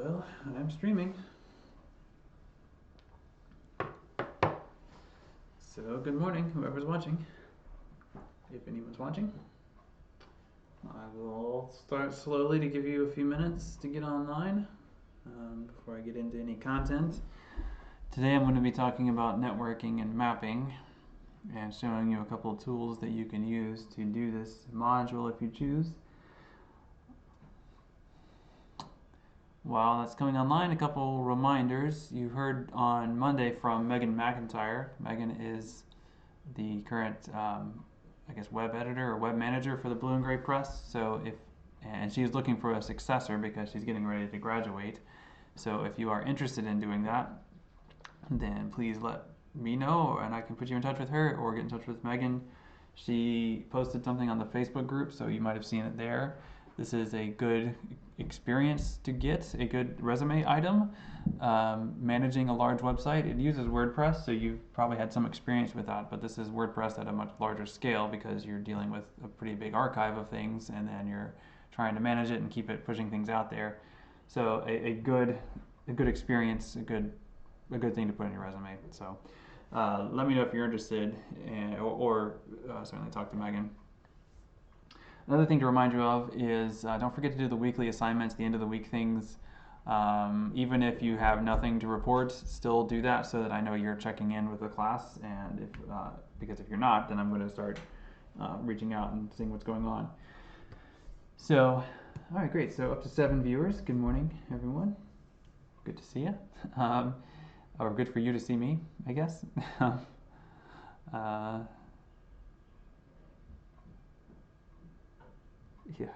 Well, I'm streaming. So, good morning, whoever's watching. If anyone's watching. I will start slowly to give you a few minutes to get online before I get into any content. Today I'm going to be talking about networking and mapping and showing you a couple of tools that you can use to do this module if you choose. While that's coming online, a couple reminders. You heard on Monday from Megan McIntyre. Megan is the current, web editor or web manager for the Blue and Gray Press. And she's looking for a successor because she's getting ready to graduate. So if you are interested in doing that, then please let me know and I can put you in touch with her or get in touch with Megan. She posted something on the Facebook group, so you might have seen it there. This is a good experience to get, a good resume item. Managing a large website, it uses WordPress, so you've probably had some experience with that, but this is WordPress at a much larger scale because you're dealing with a pretty big archive of things and then you're trying to manage it and keep it pushing things out there. So a good experience, a good thing to put in your resume. So let me know if you're interested or certainly talk to Megan. Another thing to remind you of is don't forget to do the weekly assignments, the end of the week things. Even if you have nothing to report, still do that so that I know you're checking in with the class. And because if you're not, then I'm going to start reaching out and seeing what's going on. So, all right, great. So up to 7 viewers. Good morning, everyone. Good to see you. Or good for you to see me, I guess. Yeah.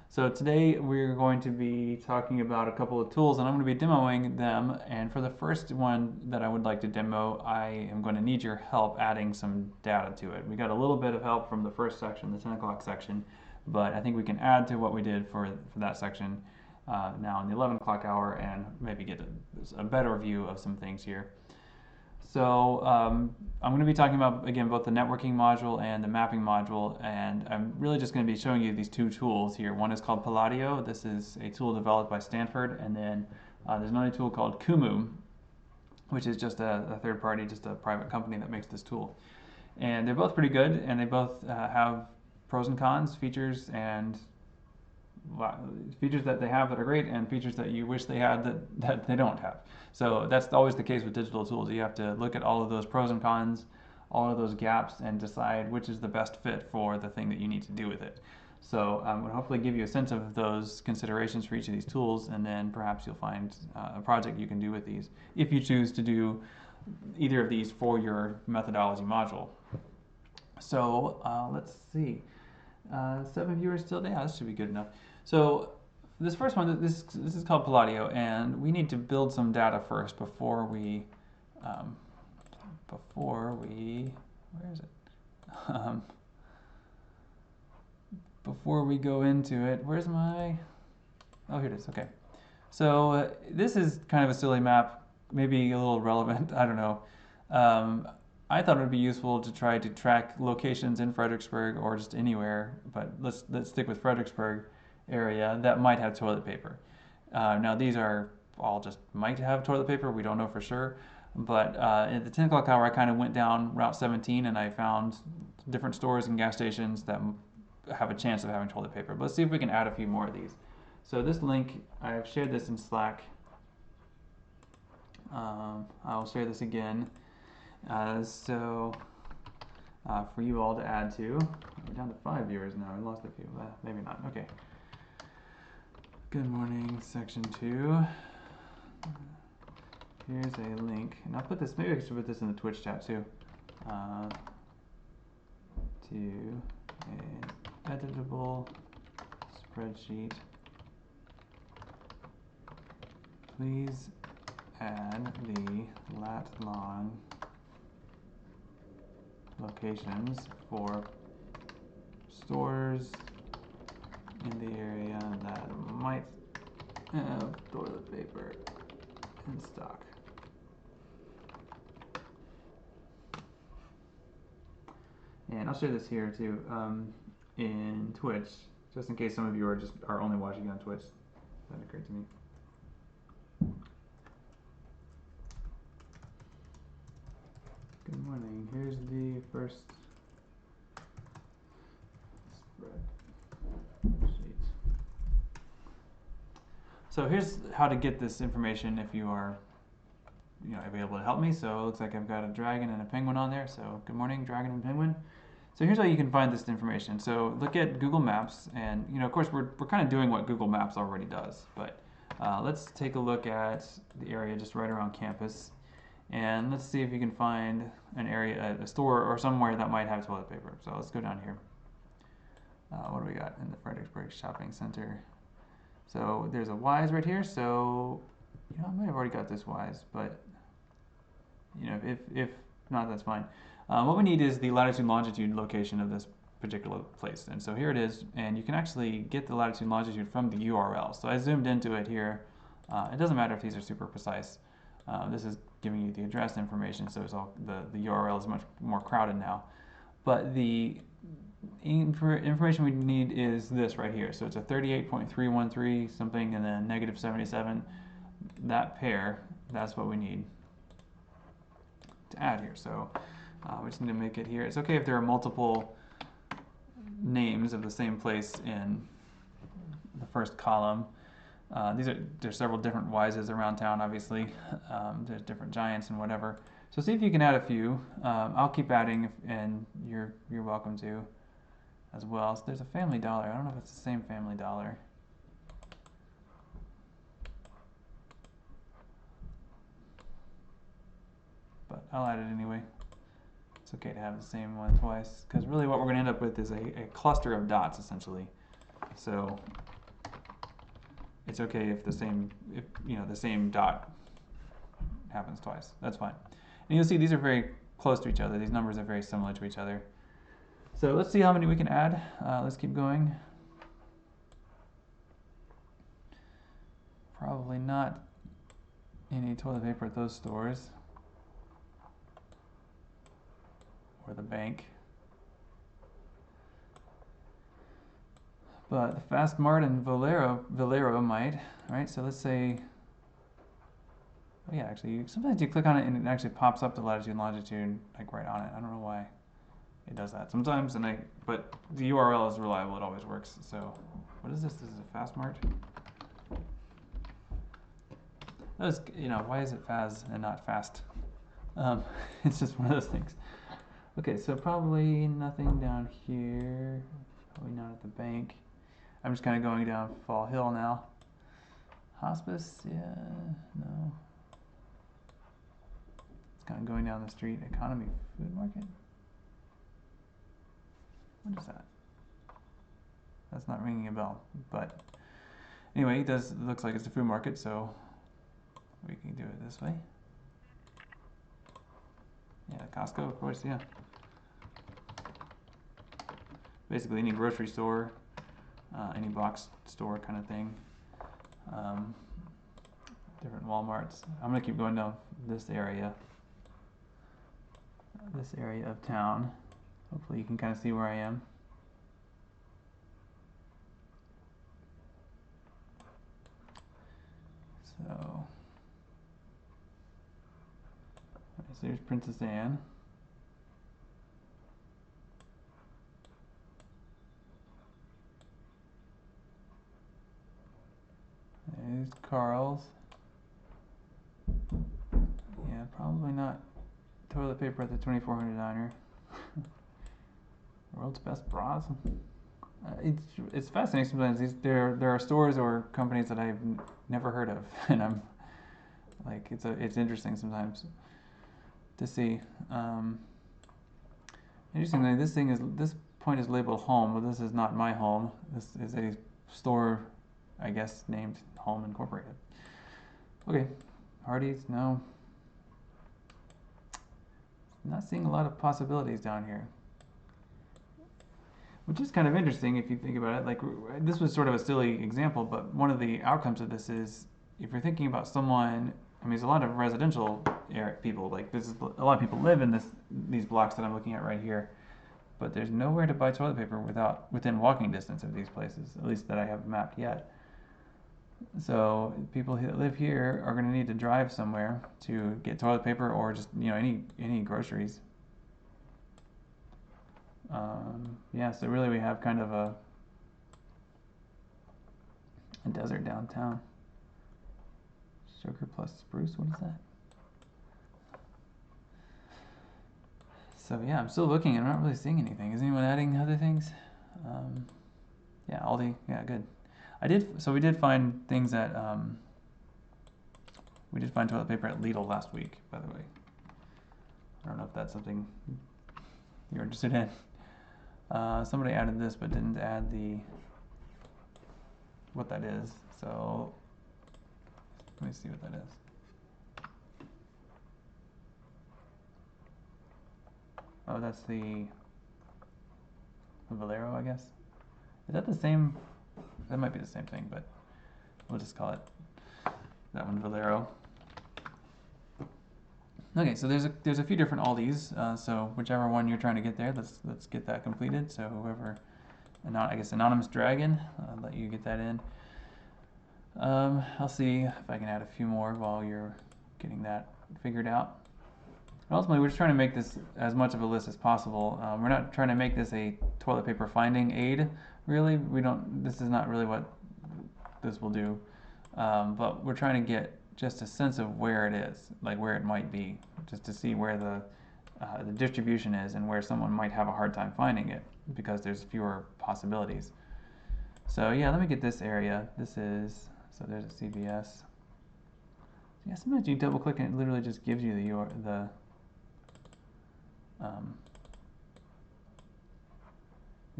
So today we're going to be talking about a couple of tools and I'm going to be demoing them, and for the first one that I would like to demo, I am going to need your help adding some data to it. We got a little bit of help from the first section, the 10 o'clock section, but I think we can add to what we did for that section now in the 11 o'clock hour and maybe get a better view of some things here. So I'm going to be talking about, again, both the networking module and the mapping module, and I'm really just going to be showing you these two tools here. One is called Palladio. This is a tool developed by Stanford, and then there's another tool called Kumu, which is just a third party, just a private company that makes this tool. And they're both pretty good, and they both have pros and cons, features that they have that are great and features that you wish they had that they don't have. So that's always the case with digital tools. You have to look at all of those pros and cons, all of those gaps, and decide which is the best fit for the thing that you need to do with it. So I'm going to hopefully give you a sense of those considerations for each of these tools, and then perhaps you'll find a project you can do with these if you choose to do either of these for your methodology module. So let's see. 7 viewers still? Yeah, this should be good enough. So this first one, this is called Palladio, and we need to build some data first before we where is it? Before we go into it, where's my? Oh, here it is. Okay. So this is kind of a silly map, maybe a little relevant. I don't know. I thought it would be useful to try to track locations in Fredericksburg or just anywhere, but let's stick with Fredericksburg area that might have toilet paper. Now these are all just might have toilet paper, we don't know for sure, but at the 10 o'clock hour I kind of went down Route 17 and I found different stores and gas stations that have a chance of having toilet paper. But let's see if we can add a few more of these. So this link, I've shared this in Slack. I'll share this again. For you all to add to. We're down to 5 viewers now. We lost a few. Maybe not. Okay. Good morning, section 2. Here's a link, and I'll put this. Maybe I should put this in the Twitch chat too. To an editable spreadsheet. Please add the lat/long locations for stores in the area that might have toilet paper in stock. And I'll share this here too in Twitch, just in case some of you are only watching on Twitch. That occurred to me. Good morning. Here's the first spreadsheet. So here's how to get this information if you are available to help me. So it looks like I've got a dragon and a penguin on there. So good morning, dragon and penguin. So here's how you can find this information. So look at Google Maps, and of course we're kind of doing what Google Maps already does, but let's take a look at the area just right around campus, and let's see if you can find an area, a store or somewhere that might have toilet paper. So let's go down here. What do we got in the Fredericksburg Shopping Center? So there's a Wise right here. So I might have already got this Wise, but if not, that's fine. What we need is the latitude and longitude location of this particular place. And so here it is, and you can actually get the latitude and longitude from the URL. So I zoomed into it here. It doesn't matter if these are super precise. This is giving you the address information, so it's all the URL is much more crowded now. But the information we need is this right here. So it's a 38.313 something and then negative 77. That pair, that's what we need to add here. So we just need to make it here. It's okay if there are multiple names of the same place in the first column. There's several different Wises around town, obviously. There's different giants and whatever. So see if you can add a few. I'll keep adding, and you're welcome to as well. So there's a Family Dollar. I don't know if it's the same Family Dollar. But I'll add it anyway. It's okay to have the same one twice, because really what we're going to end up with is a cluster of dots, essentially. So it's okay if the same dot happens twice. That's fine. And you'll see these are very close to each other. These numbers are very similar to each other. So let's see how many we can add. Let's keep going. Probably not any toilet paper at those stores or the bank. But the Fast Mart and Valero might, right? So let's say, oh yeah, actually, sometimes you click on it and it actually pops up the latitude and longitude like right on it. I don't know why it does that sometimes, but the URL is reliable. It always works. So what is this? This is a Fast Mart. That was, why is it Faz and not Fast? It's just one of those things. Okay, so probably nothing down here. Probably not at the bank. I'm just kind of going down Fall Hill now. Hospice, yeah, no. It's kind of going down the street. Economy Food Market? What is that? That's not ringing a bell. But anyway, it looks like it's a food market, so we can do it this way. Yeah, Costco, of course, yeah. Basically any grocery store, any box store kind of thing. Different Walmarts. I'm going to keep going down this area of town. Hopefully you can kind of see where I am. So there's Princess Anne. There's Carl's. Yeah, probably not toilet paper at the 2400 diner. World's best bras. It's fascinating sometimes. There are stores or companies that I've never heard of, and I'm like, it's interesting sometimes to see. Interestingly, this point is labeled home, but this is not my home. This is a store, I guess, named Home Incorporated. Okay, Hardee's, no. Not seeing a lot of possibilities down here. Which is kind of interesting if you think about it. Like, this was sort of a silly example, but one of the outcomes of this is, if you're thinking about someone, I mean, there's a lot of residential people. Like, a lot of people live in these blocks that I'm looking at right here, but there's nowhere to buy toilet paper within walking distance of these places, at least that I haven't mapped yet. So people who live here are going to need to drive somewhere to get toilet paper or just any groceries. Yeah, so really we have kind of a desert downtown. Sugar plus spruce, what is that? So yeah, I'm still looking and I'm not really seeing anything. Is anyone adding other things? Yeah, Aldi, yeah, good. We did find things at, we did find toilet paper at Lidl last week, by the way. I don't know if that's something you're interested in. Somebody added this but didn't add what that is. So let me see what that is. Oh, that's the Valero, I guess. Is that the same? That might be the same thing, but we'll just call it that one Valero. Okay, so there's a few different Aldis. So whichever one you're trying to get there, let's get that completed. So whoever, I guess Anonymous Dragon, I'll let you get that in. I'll see if I can add a few more while you're getting that figured out. Ultimately, we're just trying to make this as much of a list as possible. We're not trying to make this a toilet paper finding aid, really. This is not really what this will do. But we're trying to get just a sense of where it is, like where it might be, just to see where the distribution is and where someone might have a hard time finding it because there's fewer possibilities. So yeah, let me get this area. So there's a CVS. Yeah, sometimes you double click and it literally just gives you the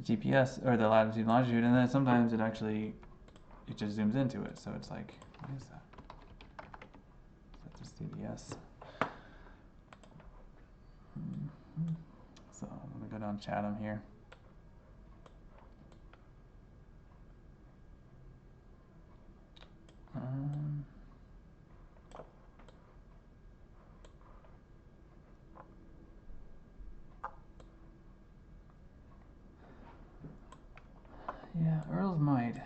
GPS or the latitude and longitude, and then sometimes it just zooms into it. So it's like, what is that? That's just CVS. So I'm gonna go down Chatham here. Yeah, Earl's might.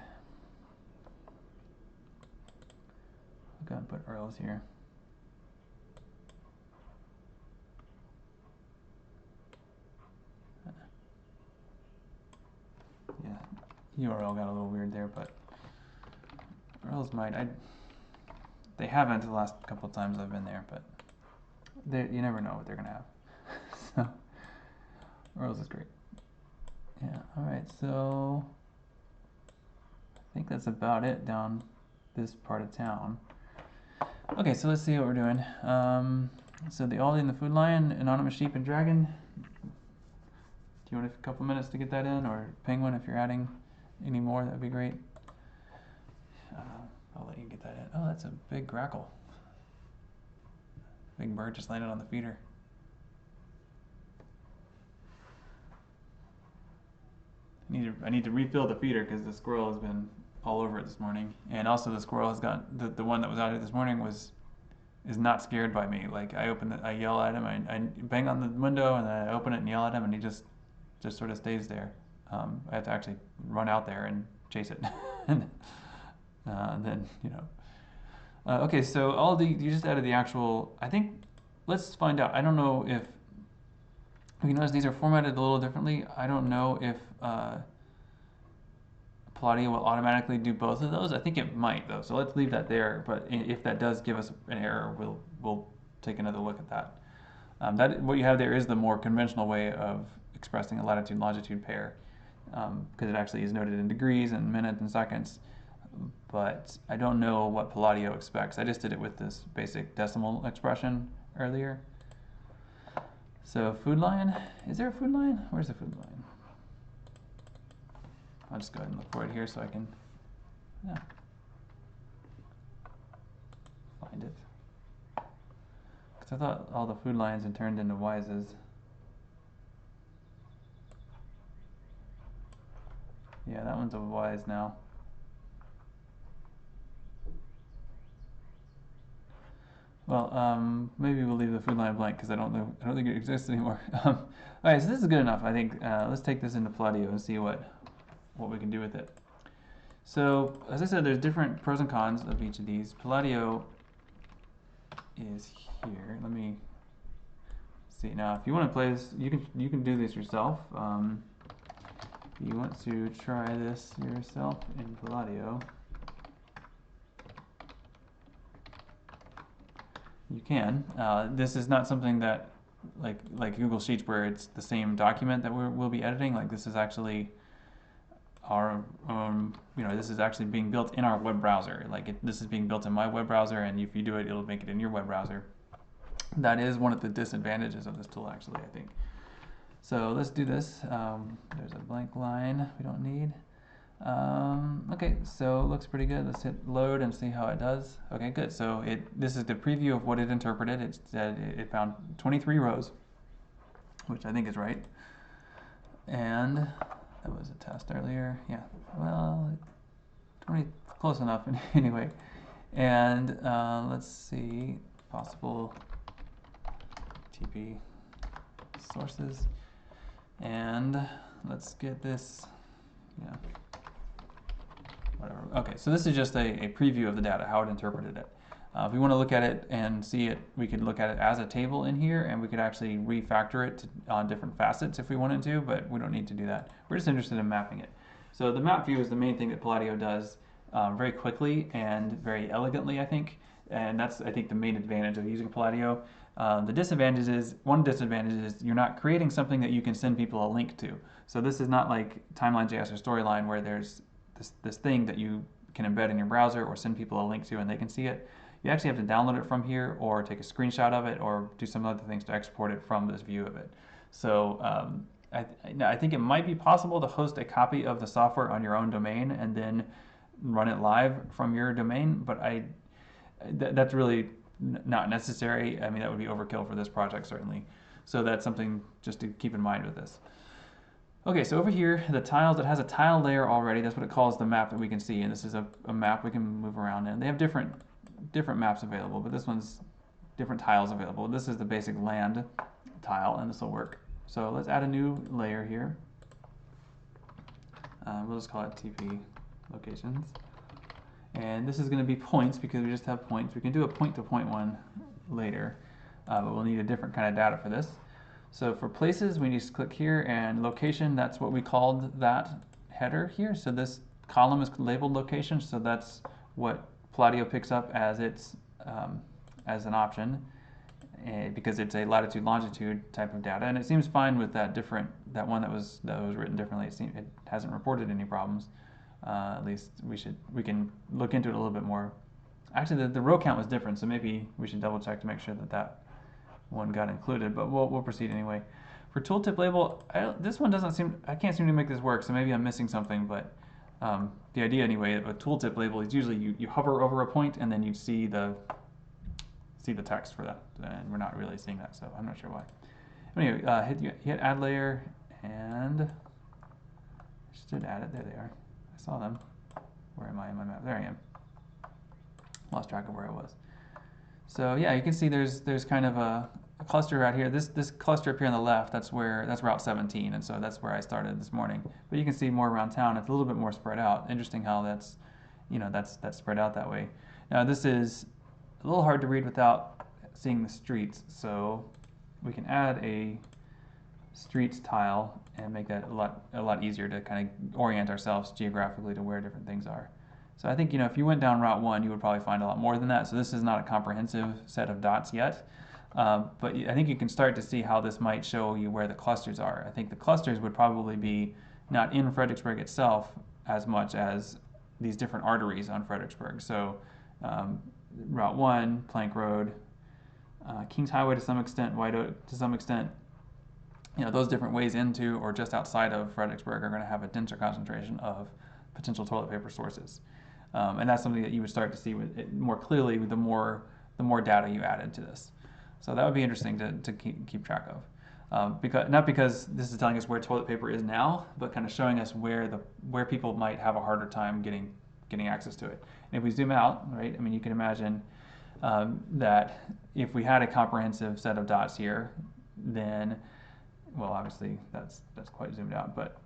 I'll go and put Earl's here. Yeah, URL got a little weird there, but Earl's might. They haven't the last couple of times I've been there, but you never know what they're gonna have. So Earl's is great. Yeah. All right. So I think that's about it down this part of town. Okay. So let's see what we're doing. So the Aldi and the Food Lion, Anonymous Sheep and Dragon. Do you want a couple minutes to get that in, or Penguin if you're adding any more? That'd be great. I'll let you get that in. Oh, that's a big grackle. Big bird just landed on the feeder. I need to refill the feeder because the squirrel has been all over it this morning, and also the squirrel has got the one that was out here this morning is not scared by me. Like I open it, I yell at him, I bang on the window, and then I open it and yell at him, and he just sort of stays there. I have to actually run out there and chase it, and then Okay, so you just added the actual. I think let's find out. I don't know if you notice these are formatted a little differently. I don't know if Palladio will automatically do both of those. I think it might though. So let's leave that there. But if that does give us an error, we'll take another look at that. What you have there is the more conventional way of expressing a latitude longitude pair, because it actually is noted in degrees and minutes and seconds. But I don't know what Palladio expects. I just did it with this basic decimal expression earlier. So Food Lion, is there a Food Lion? Where's the Food Lion? I'll just go ahead and look for it here so I can find it. Because I thought all the Food Lions had turned into Wises. Yeah, that one's a Wise now. Well, maybe we'll leave the Food Lion blank because I don't think it exists anymore. All right, so this is good enough. I think let's take this into Palladio and see what we can do with it. So, as I said, there's different pros and cons of each of these. Palladio is here. Let me see. Now, if you want to play this, you can do this yourself. If you want to try this yourself in Palladio, you can. This is not something that, like Google Sheets, where it's the same document that we'll be editing. Like, this is actually our, this is actually being built in our web browser. This is being built in my web browser, and if you do it, it'll make it in your web browser. That is one of the disadvantages of this tool, actually, I think. So let's do this. There's a blank line we don't need. Okay, so it looks pretty good. Let's hit load and see how it does. Okay, good. So this is the preview of what it interpreted. It said it found 23 rows, which I think is right. And that was a test earlier. Yeah, well, 20, close enough anyway. And let's see, possible TP sources. And let's get this, yeah, whatever. Okay, so this is just a preview of the data, how it interpreted it. If we want to look at it and see it, we could look at it as a table in here, and we could actually refactor it on different facets if we wanted to, but we don't need to do that. We're just interested in mapping it. So the map view is the main thing that Palladio does very quickly and very elegantly, I think. And that's, I think, the main advantage of using Palladio. One disadvantage is you're not creating something that you can send people a link to. So this is not like Timeline.js or Storyline, where there's this thing that you can embed in your browser or send people a link to and they can see it. You actually have to download it from here or take a screenshot of it or do some other things to export it from this view of it. So I think it might be possible to host a copy of the software on your own domain and then run it live from your domain, but that's really not necessary. I mean, that would be overkill for this project, certainly. So that's something just to keep in mind with this. Okay, so over here, the tiles, it has a tile layer already. That's what it calls the map that we can see, and this is a map we can move around in. They have different maps available, but this one's different tiles available. This is the basic land tile, and this will work. So let's add a new layer here. We'll just call it TP locations. And this is going to be points because we just have points. We can do a point-to-point one later, but we'll need a different kind of data for this. So for places, we just click here, and location, that's what we called that header here. So this column is labeled location, so that's what Palladio picks up as its as an option, because it's a latitude longitude type of data, and it seems fine with that one that was written differently. It hasn't reported any problems. At least we can look into it a little bit more. Actually, the row count was different, so maybe we should double check to make sure that one got included, but we'll proceed anyway. For tooltip label, this one I can't seem to make this work, so maybe I'm missing something, but the idea anyway of a tooltip label is usually you hover over a point and then you see the text for that, and we're not really seeing that, so I'm not sure why. Anyway, hit add layer, and I should add it. There they are. I saw them. Where am I in my map? There I am. Lost track of where I was. So yeah, you can see there's kind of a cluster out here. This cluster up here on the left, that's Route 17, and so that's where I started this morning. But you can see more around town. It's a little bit more spread out. Interesting how that's spread out that way. Now this is a little hard to read without seeing the streets, so we can add a streets tile and make that a lot easier to kind of orient ourselves geographically to where different things are. So I think, if you went down Route 1, you would probably find a lot more than that. So this is not a comprehensive set of dots yet. But I think you can start to see how this might show you where the clusters are. I think the clusters would probably be not in Fredericksburg itself as much as these different arteries on Fredericksburg. So Route 1, Plank Road, Kings Highway to some extent, White Oak to some extent, those different ways into or just outside of Fredericksburg are going to have a denser concentration of potential toilet paper sources. And that's something that you would start to see more clearly with the more data you added to this. So that would be interesting to keep track of. Not because this is telling us where toilet paper is now, but kind of showing us where people might have a harder time getting access to it. And if we zoom out, right, I mean, you can imagine that if we had a comprehensive set of dots here, then, well, obviously that's quite zoomed out, but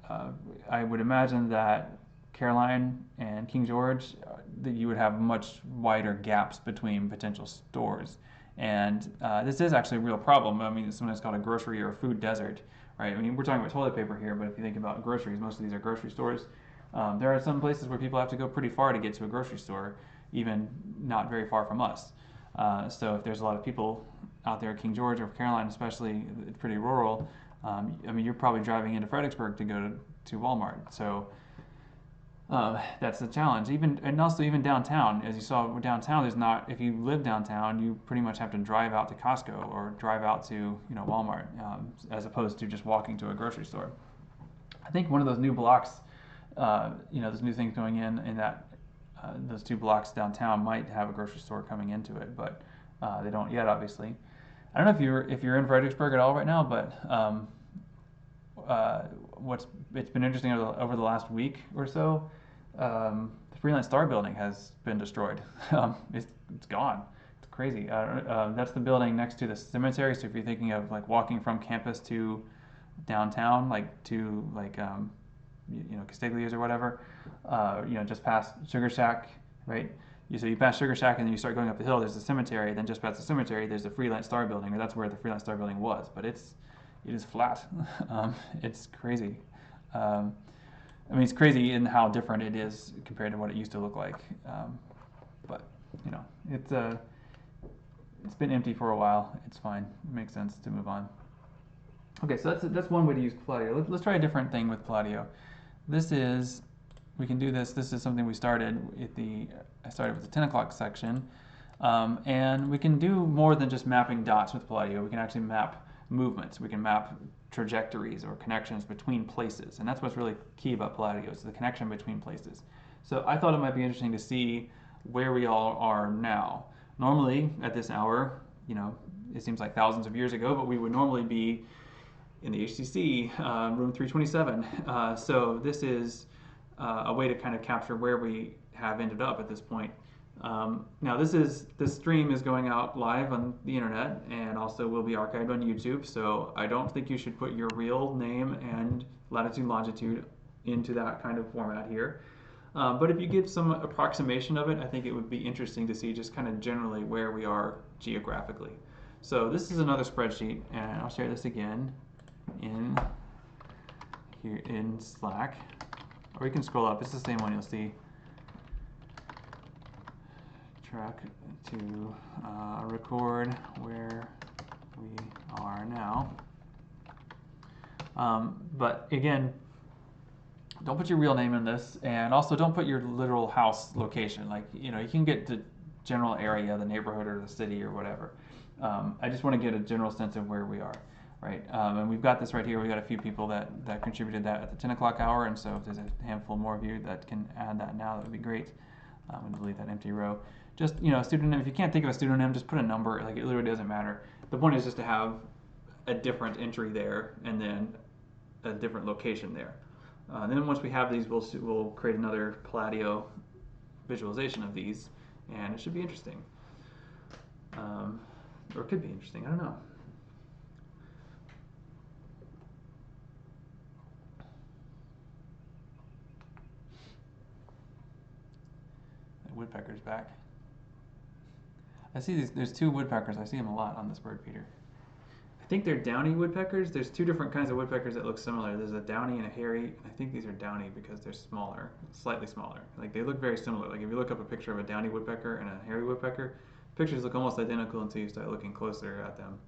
I would imagine that Caroline and King George, that you would have much wider gaps between potential stores. And this is actually a real problem. I mean, it's sometimes called a grocery or a food desert, right? I mean, we're talking about toilet paper here, but if you think about groceries, most of these are grocery stores. There are some places where people have to go pretty far to get to a grocery store, even not very far from us. So if there's a lot of people out there, King George or Caroline especially, it's pretty rural. I mean, you're probably driving into Fredericksburg to go to Walmart. So that's the challenge. And also even downtown, as you saw downtown, there's not. If you live downtown, you pretty much have to drive out to Costco or drive out to Walmart, as opposed to just walking to a grocery store. I think one of those new blocks, those new things going in that those 2 blocks downtown might have a grocery store coming into it, but they don't yet, obviously. I don't know if you're in Fredericksburg at all right now, but it's been interesting over the last week or so. The Freelance Star building has been destroyed. It's gone. It's crazy. That's the building next to the cemetery. So if you're thinking of like walking from campus to downtown, like to Castiglia's or whatever, just past Sugar Shack, right? So you pass Sugar Shack and then you start going up the hill. There's the cemetery. Then just past the cemetery, there's the Freelance Star building, or that's where the Freelance Star building was. But it is flat. It's crazy. I mean, it's crazy in how different it is compared to what it used to look like. But it's been empty for a while. It's fine. It makes sense to move on. Okay, so that's one way to use Palladio. Let's try a different thing with Palladio. We can do this. This is something we started I started with the 10 o'clock section. And we can do more than just mapping dots with Palladio. We can actually map movements. We can map trajectories or connections between places. And that's what's really key about Palladio, is the connection between places. So I thought it might be interesting to see where we all are now. Normally, at this hour, it seems like thousands of years ago, but we would normally be in the HCC, room 327. So this is a way to kind of capture where we have ended up at this point. Now this stream is going out live on the internet and also will be archived on YouTube, so I don't think you should put your real name and latitude longitude into that kind of format here. But if you give some approximation of it, I think it would be interesting to see just kind of generally where we are geographically. So this is another spreadsheet, and I'll share this again here in Slack, or you can scroll up. It's the same one you'll see. Track to record where we are now. But again, don't put your real name in this, and also don't put your literal house location. Like, you can get the general area, the neighborhood or the city or whatever. I just want to get a general sense of where we are, right? And we've got this right here. We've got a few people that contributed that at the 10 o'clock hour, and so if there's a handful more of you that can add that now, that would be great. I'm going to delete that empty row. Just, a pseudonym. If you can't think of a pseudonym, just put a number. Like, it literally doesn't matter. The point is just to have a different entry there and then a different location there. Then once we have these, we'll create another Palladio visualization of these, and it should be interesting. Or it could be interesting. I don't know. The woodpecker's back. I see there's 2 woodpeckers. I see them a lot on this bird feeder. I think they're downy woodpeckers. There's 2 different kinds of woodpeckers that look similar. There's a downy and a hairy. I think these are downy because they're smaller, slightly smaller. Like, they look very similar. Like, if you look up a picture of a downy woodpecker and a hairy woodpecker, pictures look almost identical until you start looking closer at them.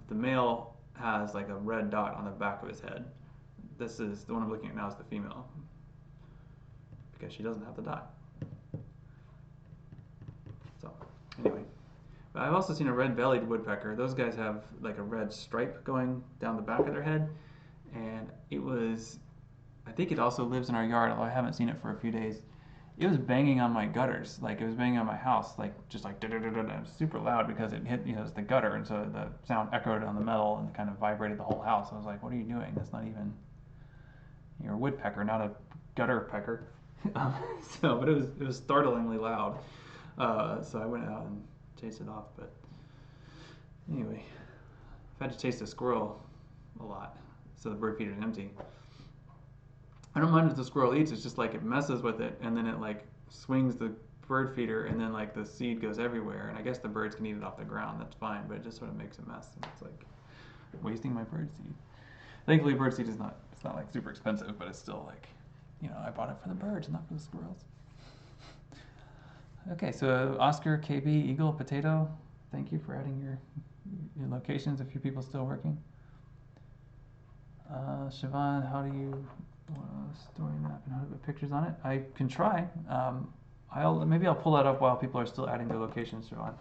The male has like a red dot on the back of his head. This is the one I'm looking at now, is the female, because she doesn't have the dot. So anyway, but I've also seen a red-bellied woodpecker. Those guys have like a red stripe going down the back of their head, and I think it also lives in our yard, although I haven't seen it for a few days. It was banging on my gutters, like it was banging on my house, like just like da-da-da-da-da, super loud because it hit, it's the gutter, and so the sound echoed on the metal and kind of vibrated the whole house. I was like, what are you doing? That's not even, you're a woodpecker, not a gutter pecker. But it was startlingly loud. So I went out and chased it off. But anyway, I've had to chase a squirrel a lot, so the bird feeder is empty. I don't mind if the squirrel eats. It's just like it messes with it, and then it like swings the bird feeder, and then like the seed goes everywhere. And I guess the birds can eat it off the ground. That's fine, but it just sort of makes a mess. And it's like wasting my bird seed. Thankfully, bird seed is not. It's not like super expensive, but it's still like, I bought it for the birds, not for the squirrels. Okay, so Oscar, KB, Eagle, Potato. Thank you for adding your locations. A few people still working. Siobhan, how do you story map and how to put pictures on it? I can try. Maybe I'll pull that up while people are still adding their locations, Siobhan.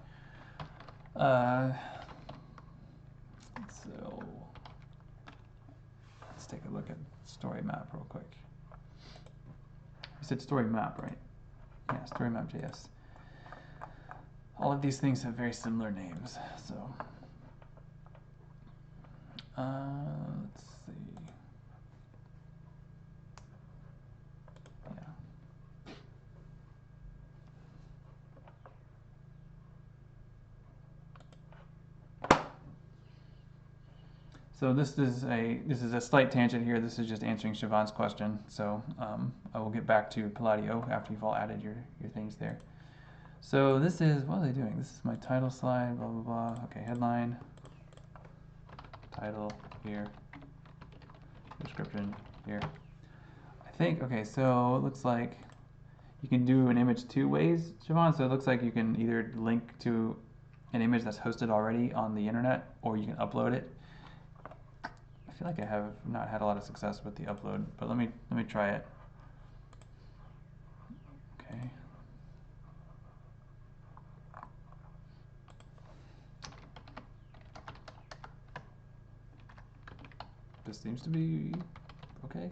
So let's take a look at story map real quick. You said story map, right? Yeah, story map.js. All of these things have very similar names, so let's see. Yeah. So this is a slight tangent here. This is just answering Siobhan's question. So I will get back to Palladio after you've all added your things there. So this is, what are they doing? This is my title slide, blah, blah, blah. Okay, headline, title here, description here. I think, okay, so it looks like you can do an image two ways, Siobhan. So it looks like you can either link to an image that's hosted already on the internet, or you can upload it. I feel like I have not had a lot of success with the upload, but let me try it. Okay. This seems to be okay.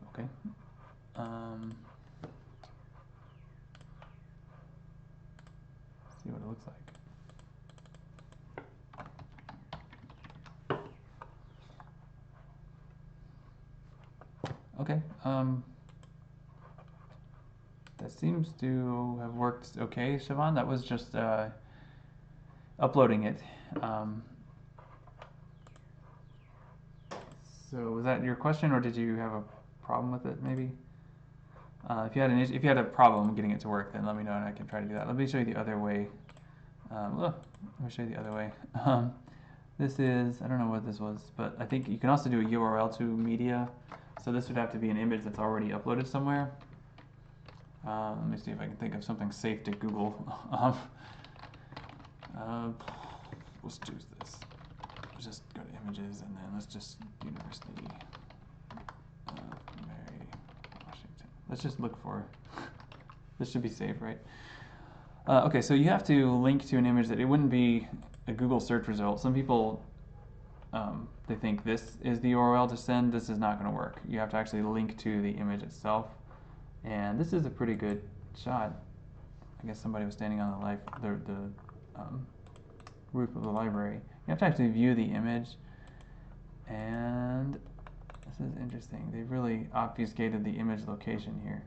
Okay. See what it looks like. Okay. That seems to have worked okay, Siobhan. That was just uploading it. So was that your question, or did you have a problem with it? Maybe. If you had a problem getting it to work, then let me know and I can try to do that. Let me show you the other way. Let me show you the other way. This is, I don't know what this was, but I think you can also do a URL to media. So this would have to be an image that's already uploaded somewhere. Let me see if I can think of something safe to Google. Let's choose this. Let's just go to images and then let's just University of Mary Washington. Let's just look for, this should be safe, right? Okay, so you have to link to an image that it wouldn't be a Google search result. Some people, they think this is the URL to send. This is not going to work. You have to actually link to the image itself. And this is a pretty good shot. I guess somebody was standing on the roof of the library. You have to actually view the image. And this is interesting. They've really obfuscated the image location here.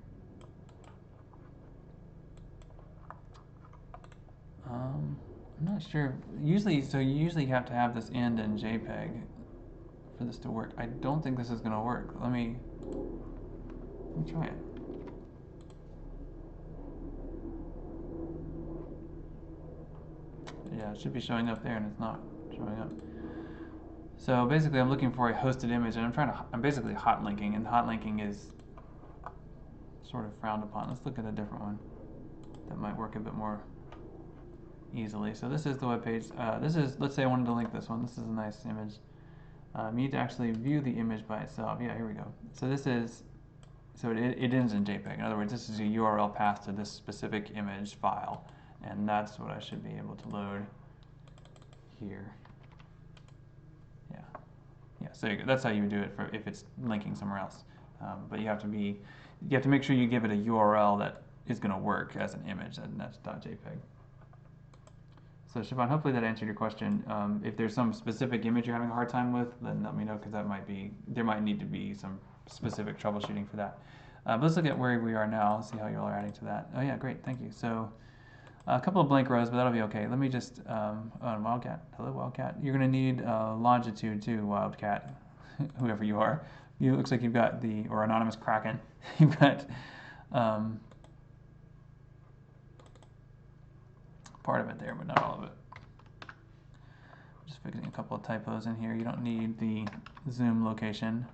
I'm not sure. Usually, so you usually have to have this end in JPEG for this to work. I don't think this is going to work. Let me try it. Yeah, it should be showing up there, and it's not showing up. So basically, I'm looking for a hosted image, and I'm basically hot linking, and hot linking is sort of frowned upon. Let's look at a different one that might work a bit more easily. So this is the web page. Let's say I wanted to link this one. This is a nice image. You need to actually view the image by itself. Yeah, here we go. So this is, so it ends in JPEG. In other words, this is a URL path to this specific image file, and that's what I should be able to load here. Yeah, yeah. So that's how you do it for if it's linking somewhere else. But you have to make sure you give it a URL that is going to work as an image, and that's .jpg. So Siobhan, hopefully that answered your question. If there's some specific image you're having a hard time with, then let me know, because there might need to be some specific troubleshooting for that. But let's look at where we are now. Let's see how you all are adding to that. Oh yeah, great, thank you. So A couple of blank rows, but that'll be okay. Let me just, Wildcat, hello Wildcat. You're gonna need longitude too, Wildcat, whoever you are. You looks like you've got or anonymous Kraken. You've got part of it there, but not all of it. Just fixing a couple of typos in here. You don't need the zoom location.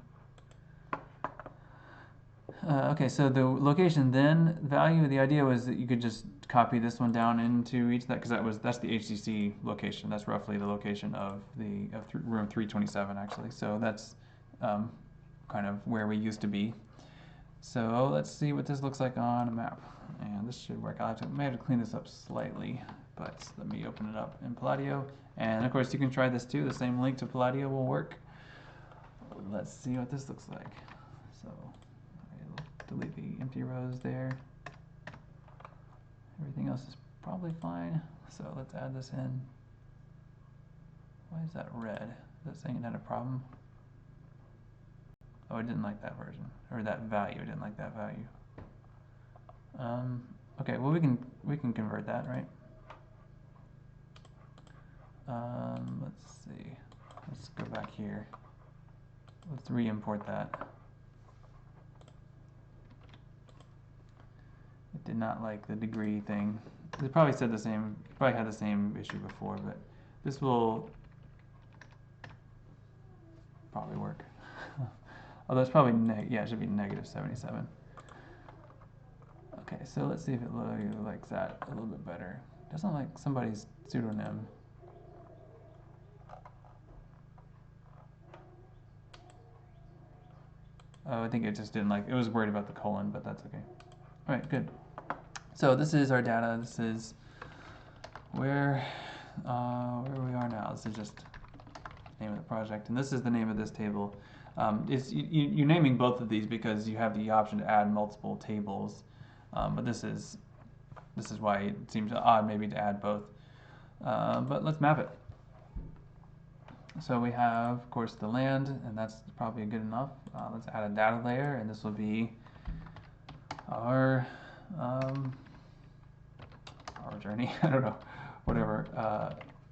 Okay, so the location then value, the idea was that you could just copy this one down into each of that, because that's the HCC location. That's roughly the location of room 327 actually. So that's kind of where we used to be. So let's see what this looks like on a map. And this should work. I may have to clean this up slightly, but let me open it up in Palladio. And of course you can try this too. The same link to Palladio will work. Let's see what this looks like. So delete the empty rows there. Everything else is probably fine. So let's add this in. Why is that red? Is that saying it had a problem? Oh, I didn't like that version, or that value. I didn't like that value. Okay, well we can convert that, right? Let's see. Let's go back here. Let's re-import that. It did not like the degree thing. It probably said the same. Probably had the same issue before, but this will probably work. Although it's probably it should be -77. Okay, so let's see if it likes that a little bit better. Doesn't like somebody's pseudonym. Oh, I think it just didn't like. It was worried about the colon, but that's okay. All right, good. So this is our data. This is where we are now. This is just the name of the project, and this is the name of this table. You're naming both of these because you have the option to add multiple tables, but this is why it seems odd maybe to add both. But let's map it. So we have, of course, the land, and that's probably good enough. Let's add a data layer, and this will be our journey. I don't know, whatever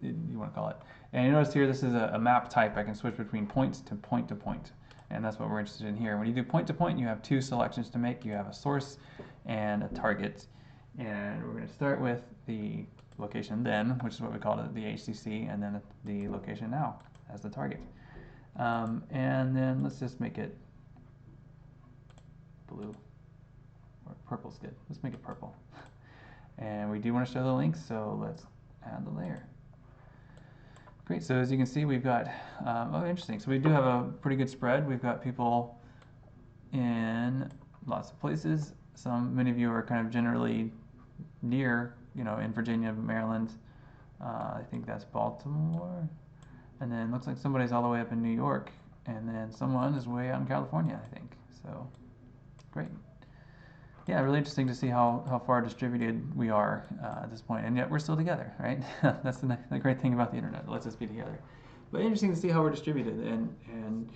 you want to call it. And you notice here, this is a map type. I can switch between points to point to point, and that's what we're interested in here. When you do point to point, you have two selections to make. You have a source and a target, and we're going to start with the location then, which is what we called it, the HCC, and then the location now as the target. And then let's just make it blue, or purple's good. Let's make it purple. And we do want to show the links, so let's add the layer. Great, so as you can see, we've got, oh, interesting. So we do have a pretty good spread. We've got people in lots of places. Many of you are kind of generally near, in Virginia, Maryland. I think that's Baltimore. And then it looks like somebody's all the way up in New York. And then someone is way out in California, I think. So, great. Yeah, really interesting to see how far distributed we are at this point, and yet we're still together, right? That's the great thing about the internet. It lets us be together. But interesting to see how we're distributed, and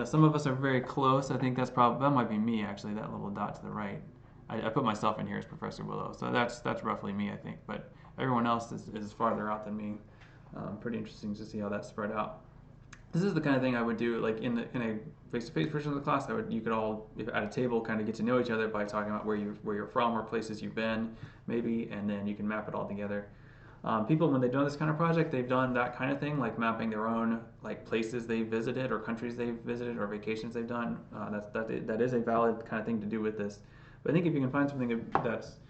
some of us are very close. I think that might be me actually. That little dot to the right. I put myself in here as Professor Willow, so that's roughly me, I think. But everyone else is farther out than me. Pretty interesting to see how that's spread out. This is the kind of thing I would do, like in a face-to-face version of the class. You could all, at a table, kind of get to know each other by talking about where you're from or places you've been, maybe, and then you can map it all together. People, when they've done this kind of project, they've done that kind of thing, like mapping their own places they've visited or countries they've visited or vacations they've done. That is a valid kind of thing to do with this. But I think if you can find something that's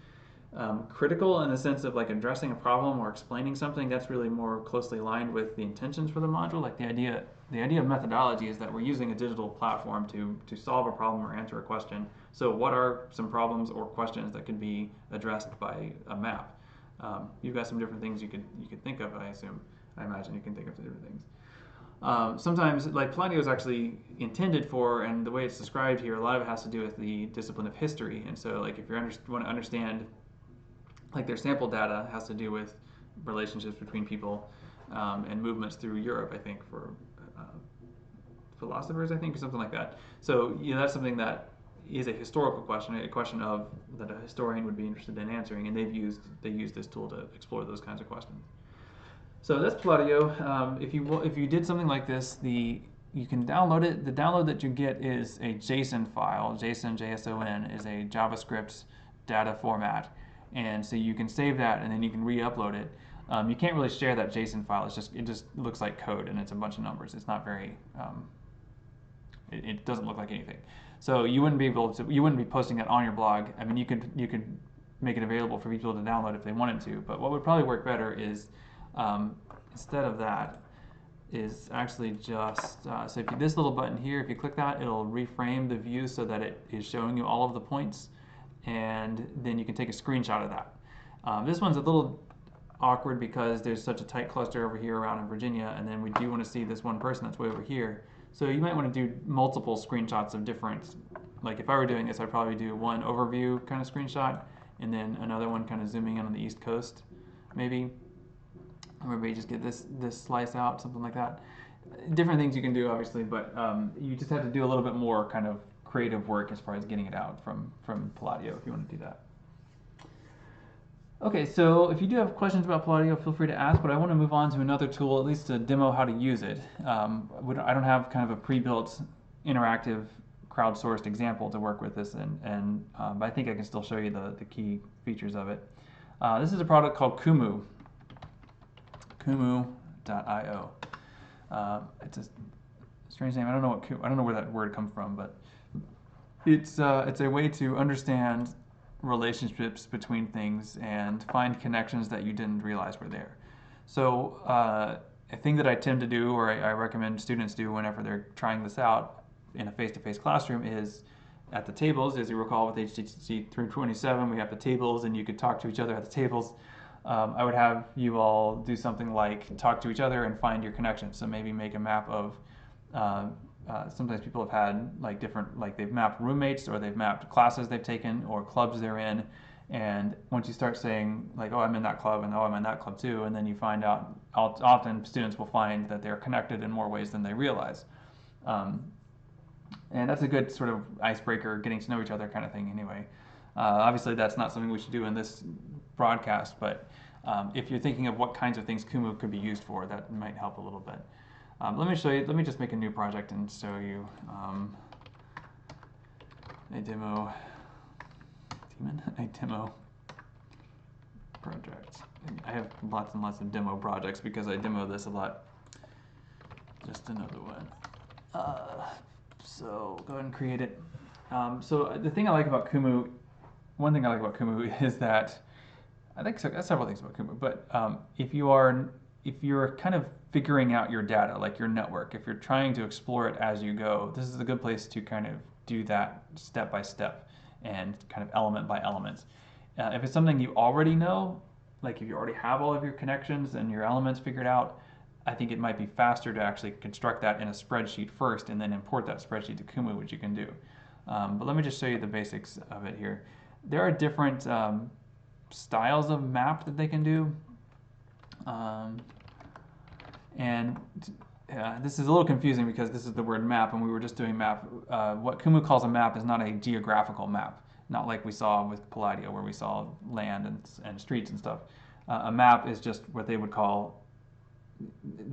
critical in the sense of addressing a problem or explaining something, that's really more closely aligned with the intentions for the module. Like the idea of methodology is that we're using a digital platform to solve a problem or answer a question. So what are some problems or questions that could be addressed by a map? You've got some different things you could think of, I imagine you can think of different things. Sometimes, Palladio is actually intended for, and the way it's described here, a lot of it has to do with the discipline of history. And so if you want to understand their sample data has to do with relationships between people and movements through Europe, I think, for philosophers, I think, or something like that. So that's something that is a historical question, a question of that a historian would be interested in answering, and they use this tool to explore those kinds of questions. So that's Palladio. If you did something like this, you can download it. The download that you get is a JSON file. JSON, JSON, is a JavaScript data format, and so you can save that and then you can re-upload it. You can't really share that JSON file. It just looks like code and it's a bunch of numbers. It's not very it doesn't look like anything. So you wouldn't be posting that on your blog. I mean, you could make it available for people to download if they wanted to. But what would probably work better is instead of that is actually just so if this little button here, if you click that, it'll reframe the view so that it is showing you all of the points, and then you can take a screenshot of that. This one's a little awkward because there's such a tight cluster over here around in Virginia, and then we do want to see this one person that's way over here. So you might want to do multiple screenshots of different, like if I were doing this, I'd probably do one overview kind of screenshot, and then another one kind of zooming in on the East Coast, maybe. Or maybe just get this slice out, something like that. Different things you can do, obviously, but you just have to do a little bit more kind of creative work as far as getting it out from Palladio if you want to do that. Okay, so if you do have questions about Palladio, feel free to ask, but I want to move on to another tool, at least to demo how to use it. I don't have kind of a pre-built interactive crowdsourced example to work with this, but I think I can still show you the key features of it. This is a product called Kumu. Kumu.io. It's a strange name. I don't know where that word comes from, but it's a way to understand relationships between things and find connections that you didn't realize were there. So a thing that I tend to do, or I recommend students do whenever they're trying this out in a face-to-face classroom, is at the tables. As you recall, with HTTP 327, we have the tables, and you could talk to each other at the tables. I would have you all do something like talk to each other and find your connections. So maybe make a map of, sometimes people have had like different, like they've mapped roommates, or they've mapped classes they've taken, or clubs they're in. And once you start saying like, oh, I'm in that club, and oh, I'm in that club too, and then you find out, often students will find that they're connected in more ways than they realize. And that's a good sort of icebreaker, getting to know each other kind of thing anyway. Obviously, that's not something we should do in this broadcast, but if you're thinking of what kinds of things Kumu could be used for, that might help a little bit. Let me show you. Let me just make a new project and show you a demo. A demo project. I have lots and lots of demo projects because I demo this a lot. Just another one. So go ahead and create it. So the thing I like about Kumu, one thing I like about Kumu is that I think several things about Kumu, but if you're kind of figuring out your data, like your network, if you're trying to explore it as you go, this is a good place to kind of do that step by step and kind of element by element. If it's something you already know, like if you already have all of your connections and your elements figured out, I think it might be faster to actually construct that in a spreadsheet first and then import that spreadsheet to Kumu, which you can do. But let me just show you the basics of it here. There are different styles of map that they can do. This is a little confusing because this is the word map, and we were just doing map. What Kumu calls a map is not a geographical map, not like we saw with Palladio where we saw land and streets and stuff. A map is just what they would call,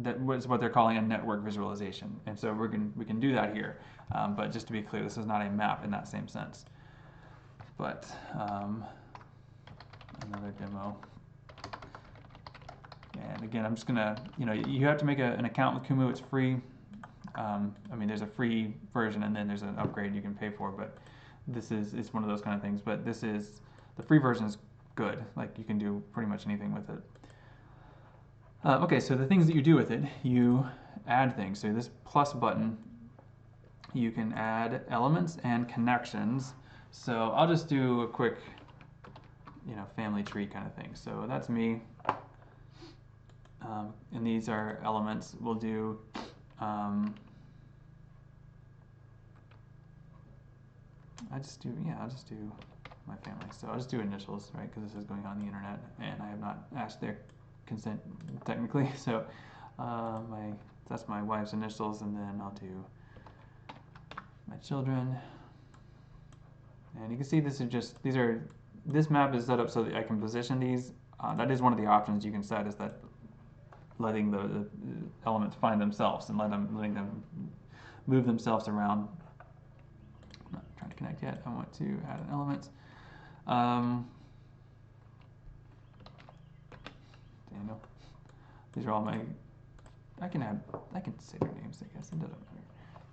that was what they're calling a network visualization, and so we can do that here. But just to be clear, this is not a map in that same sense. But another demo. And again, I'm just gonna, you have to make an account with Kumu. It's free. I mean, there's a free version and then there's an upgrade you can pay for, but it's one of those kind of things. But the free version is good. Like you can do pretty much anything with it. Okay, so the things that you do with it, you add things. So this plus button, you can add elements and connections. So I'll just do a quick, family tree kind of thing. So that's me. And these are elements. We'll do I'll just do my family. So I'll just do initials, right? Because this is going on the internet, and I have not asked their consent technically. So that's my wife's initials, and then I'll do my children. And you can see this map is set up so that I can position these. That is one of the options you can set, is that letting the elements find themselves and letting them move themselves around. I'm not trying to connect yet. I want to add an element. Daniel. These are all my. I can say their names. I guess it doesn't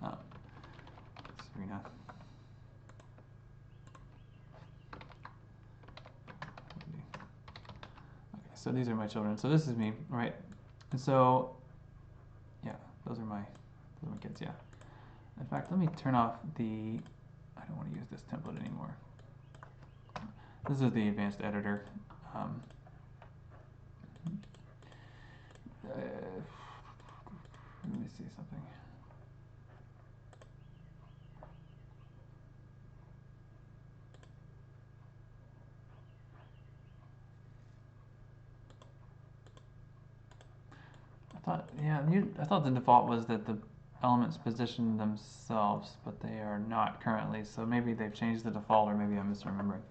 matter. Serena. Okay, so these are my children. So this is me, right? And so, yeah, those are my kids. Yeah. In fact, let me turn off the. I don't want to use this template anymore. This is the advanced editor. Let me see something. I thought the default was that the elements position themselves, but they are not currently. So maybe they've changed the default, or maybe I'm misremembering.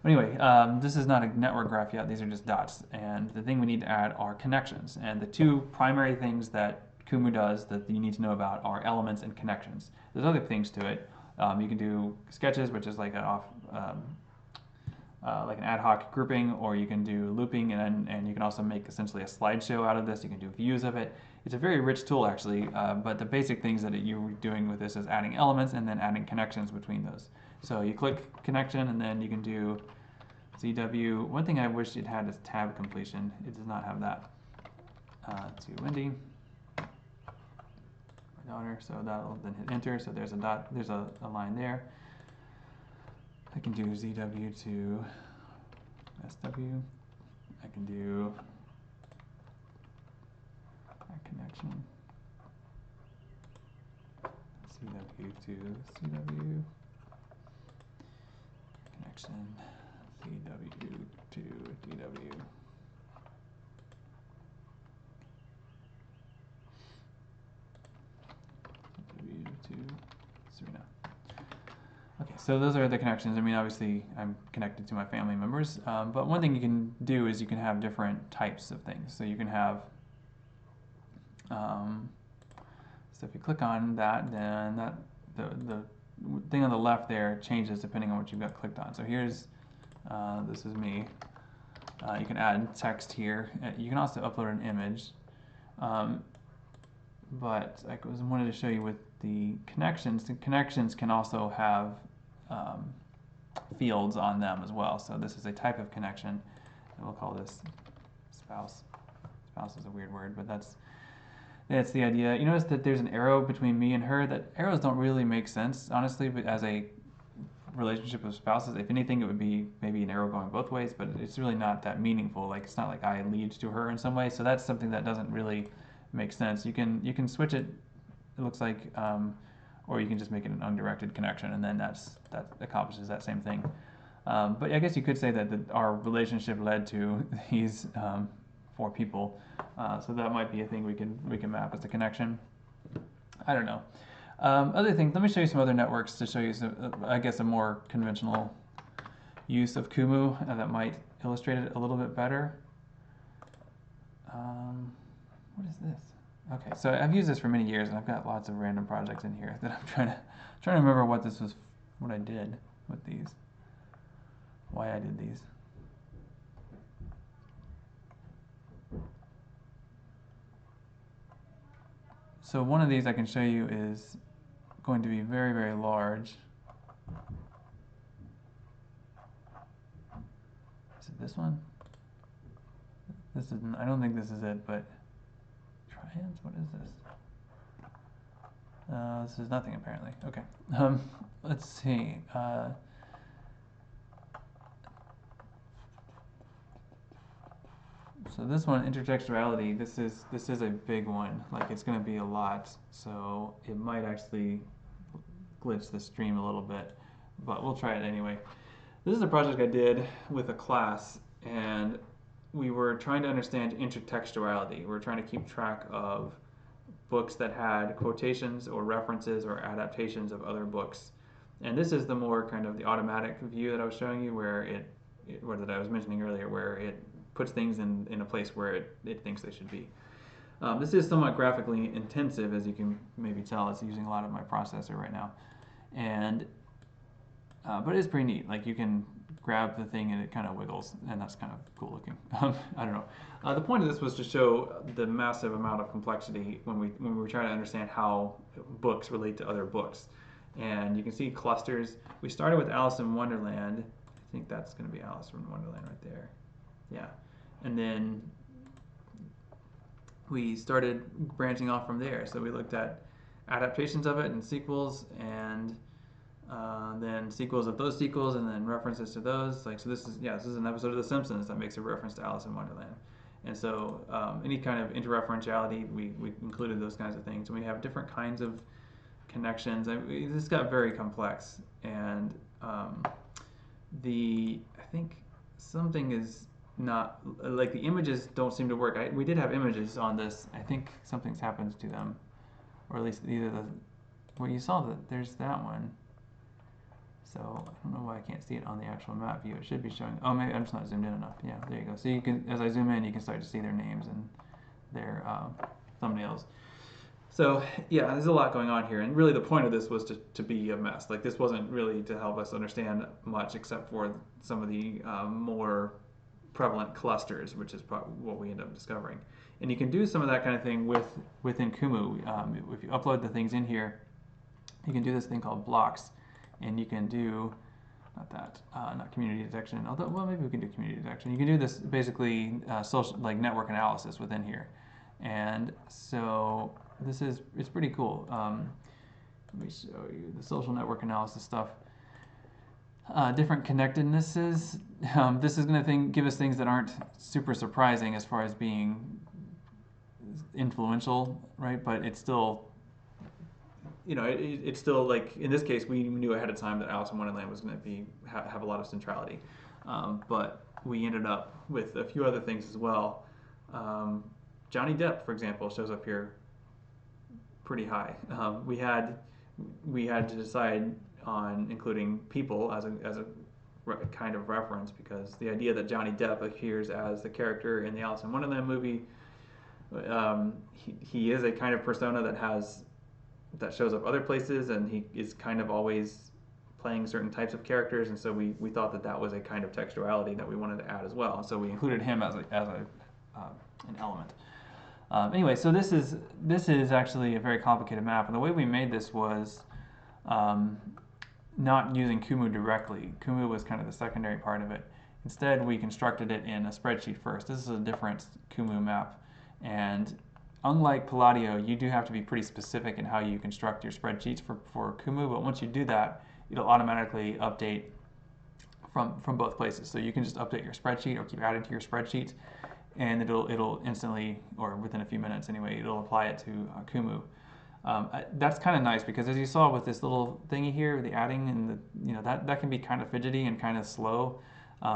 Anyway, this is not a network graph yet. These are just dots. And the thing we need to add are connections. And the two primary things that Kumu does that you need to know about are elements and connections. There's other things to it. You can do sketches, which is like like an ad hoc grouping, or you can do looping, and you can also make essentially a slideshow out of this. You can do views of it. It's a very rich tool, actually, but the basic things that you're doing with this is adding elements and then adding connections between those. So you click connection, and then you can do ZW. One thing I wish it had is tab completion. It does not have that. To Wendy, my daughter. So that'll then hit enter. So there's a dot. There's a line there. I can do ZW to SW. I can do a connection. CW to CW. Connection. CW to DW. CW to Serena. Okay, so those are the connections. I mean, obviously, I'm connected to my family members, but one thing you can do is you can have different types of things. So you can have, so if you click on that, then the thing on the left there changes depending on what you've got clicked on. So here's, this is me. You can add text here. You can also upload an image. But I wanted to show you with the connections can also have fields on them as well. So this is a type of connection, and we'll call this spouse. Spouse is a weird word, but that's the idea. You notice that there's an arrow between me and her. That arrows don't really make sense, honestly, but as a relationship of spouses, if anything, it would be maybe an arrow going both ways, but it's really not that meaningful. Like, it's not like I lead to her in some way, so that's something that doesn't really make sense. You can switch it, it looks like, or you can just make it an undirected connection, and then that accomplishes that same thing. But I guess you could say that our relationship led to these 4 people, so that might be a thing we can map as a connection. I don't know. Other things, let me show you some other networks to show you I guess a more conventional use of Kumu that might illustrate it a little bit better. What is this? Okay, so I've used this for many years, and I've got lots of random projects in here that I'm trying to remember what I did with these, why I did these. So one of these I can show you is going to be very, very large. Is it this one? This isn't. I don't think this is it, but triads. What is this? This is nothing apparently. Okay. Let's see. So this one, intertextuality, this is a big one. Like, it's going to be a lot, so it might actually glitch the stream a little bit, but we'll try it anyway. This is a project I did with a class, and we were trying to understand intertextuality. We're trying to keep track of books that had quotations or references or adaptations of other books, And this is the more kind of the automatic view that I was showing you, where or that I was mentioning earlier, where it puts things in a place where it thinks they should be. This is somewhat graphically intensive, as you can maybe tell. It's using a lot of my processor right now, and but it's pretty neat. Like, you can grab the thing and it kind of wiggles, and that's kind of cool looking. I don't know. The point of this was to show the massive amount of complexity when we were trying to understand how books relate to other books. And you can see clusters. We started with Alice in Wonderland. I think that's going to be Alice in Wonderland right there. Yeah. And then we started branching off from there. So we looked at adaptations of it and sequels, and then sequels of those sequels, and then references to those. Like, so this is an episode of The Simpsons that makes a reference to Alice in Wonderland. And so any kind of interreferentiality, we included those kinds of things. And we have different kinds of connections. This got very complex, and I think something is not, like, the images don't seem to work. We did have images on this. I think something's happened to them, or at least either well, you saw that there's that one. So I don't know why I can't see it on the actual map view. It should be showing. Oh, maybe I'm just not zoomed in enough. Yeah, there you go. So you can, as I zoom in, you can start to see their names and their thumbnails. So yeah, there's a lot going on here, and really the point of this was to be a mess. Like, this wasn't really to help us understand much, except for some of the more prevalent clusters, which is what we end up discovering. And you can do some of that kind of thing within Kumu. If you upload the things in here, you can do this thing called blocks, and you can do not community detection. Although, well, maybe we can do community detection. You can do this basically social, like, network analysis within here, and so it's pretty cool. Let me show you the social network analysis stuff. Different connectednesses. This is going to give us things that aren't super surprising as far as being influential, right? But it's still, it's still, like, in this case, we knew ahead of time that Alice in Wonderland was going to have a lot of centrality. But we ended up with a few other things as well. Johnny Depp, for example, shows up here pretty high. We had to decide on including people as a kind of reference, because the idea that Johnny Depp appears as the character in the Alice in Wonderland movie, he is a kind of persona that shows up other places, and he is kind of always playing certain types of characters, and so we thought that was a kind of textuality that we wanted to add as well, and so we included him as an element. Anyway, so this is actually a very complicated map, and the way we made this was not using Kumu directly. Kumu was kind of the secondary part of it. Instead, we constructed it in a spreadsheet first. This is a different Kumu map, and unlike Palladio, you do have to be pretty specific in how you construct your spreadsheets for Kumu, but once you do that, it'll automatically update from both places. So you can just update your spreadsheet or keep adding to your spreadsheet, and it'll instantly, or within a few minutes anyway, it'll apply it to Kumu. That's kind of nice, because as you saw with this little thingy here, the adding and that can be kind of fidgety and kind of slow.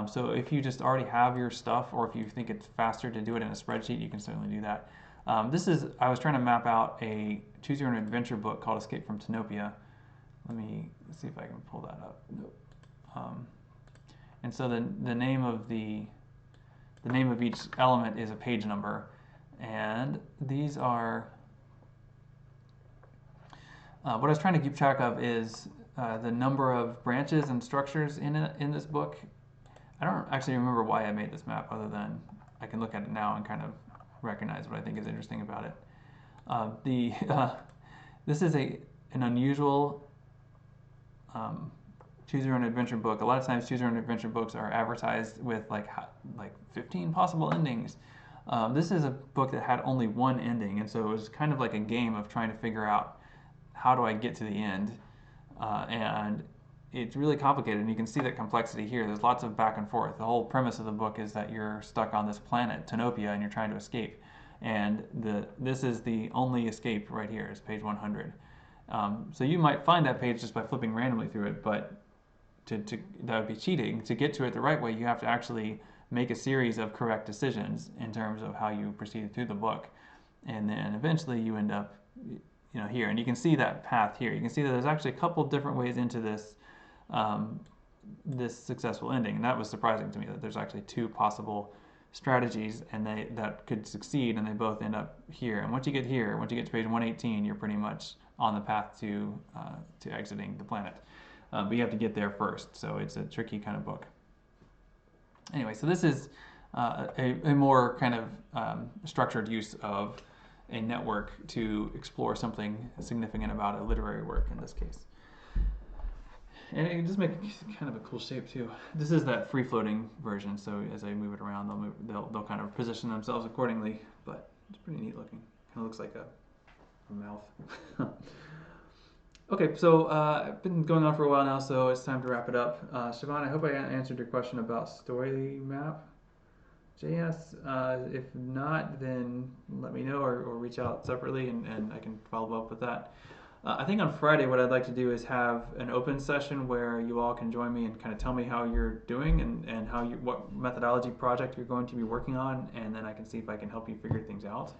So if you just already have your stuff, or if you think it's faster to do it in a spreadsheet, you can certainly do that. I was trying to map out a Choose Your Own Adventure book called Escape from Tenopia. Let me see if I can pull that up. Nope. And so the name of each element is a page number, and these are what I was trying to keep track of is the number of branches and structures in this book. I don't actually remember why I made this map, other than I can look at it now and kind of recognize what I think is interesting about it. This is an unusual Choose Your Own Adventure book. A lot of times Choose Your Own Adventure books are advertised with like 15 possible endings. This is a book that had only one ending, and so it was kind of like a game of trying to figure out, how do I get to the end? And it's really complicated, and you can see that complexity here. There's lots of back and forth. The whole premise of the book is that you're stuck on this planet, Tenopia, and you're trying to escape. And this is the only escape right here, is page 100. So you might find that page just by flipping randomly through it, but that would be cheating. To get to it the right way, you have to actually make a series of correct decisions in terms of how you proceed through the book. And then eventually you end up here, and you can see that path here. You can see that there's actually a couple different ways into this this successful ending, and that was surprising to me that there's actually two possible strategies and that could succeed, and they both end up here. And once you get here, once you get to page 118, you're pretty much on the path to exiting the planet. But you have to get there first, so it's a tricky kind of book. Anyway, so this is a more kind of structured use of a network to explore something significant about a literary work in this case. And it just makes kind of a cool shape too. This is that free-floating version, so as I move it around, they'll kind of position themselves accordingly. But it's pretty neat looking. Kind of looks like a mouth. Okay, so I've been going on for a while now, so it's time to wrap it up. Siobhan, I hope I answered your question about story map. JS, if not, then let me know or reach out separately and I can follow up with that. I think on Friday what I'd like to do is have an open session where you all can join me and kind of tell me how you're doing and what methodology project you're going to be working on, and then I can see if I can help you figure things out.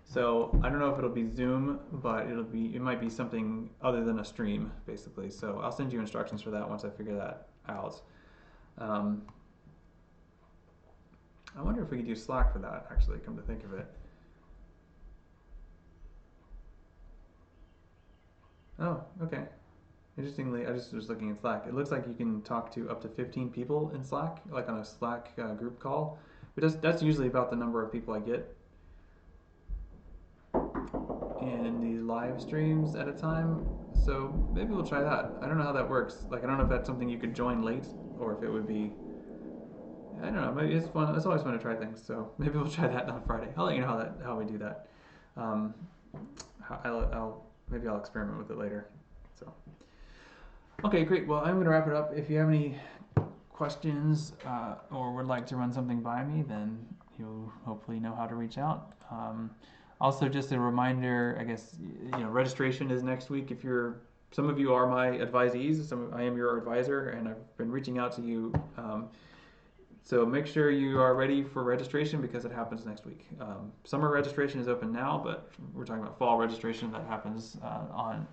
So I don't know if it'll be Zoom, but it might be something other than a stream, basically. So I'll send you instructions for that once I figure that out. I wonder if we could use Slack for that, actually, come to think of it. Oh, okay. Interestingly, I just was looking in Slack. It looks like you can talk to up to 15 people in Slack, like on a Slack group call. But that's usually about the number of people I get in these live streams at a time. So maybe we'll try that. I don't know how that works. Like, I don't know if that's something you could join late or if it would be. I don't know. Maybe it's fun. It's always fun to try things. So maybe we'll try that on Friday. I'll let you know how we do that. Maybe I'll experiment with it later. So, okay, great. Well, I'm going to wrap it up. If you have any questions or would like to run something by me, then you'll hopefully know how to reach out. Also, just a reminder, I guess, registration is next week. Some of you are my advisees. I am your advisor, and I've been reaching out to you. So make sure you are ready for registration because it happens next week. Summer registration is open now, but we're talking about fall registration that happens on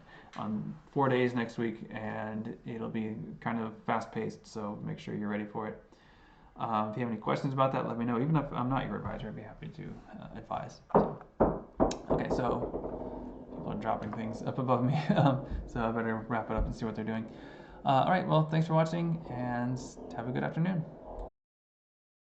4 days next week, and it'll be kind of fast-paced, so make sure you're ready for it. If you have any questions about that, let me know. Even if I'm not your advisor, I'd be happy to advise. Okay, so people are dropping things up above me, so I better wrap it up and see what they're doing. All right, well, thanks for watching, and have a good afternoon.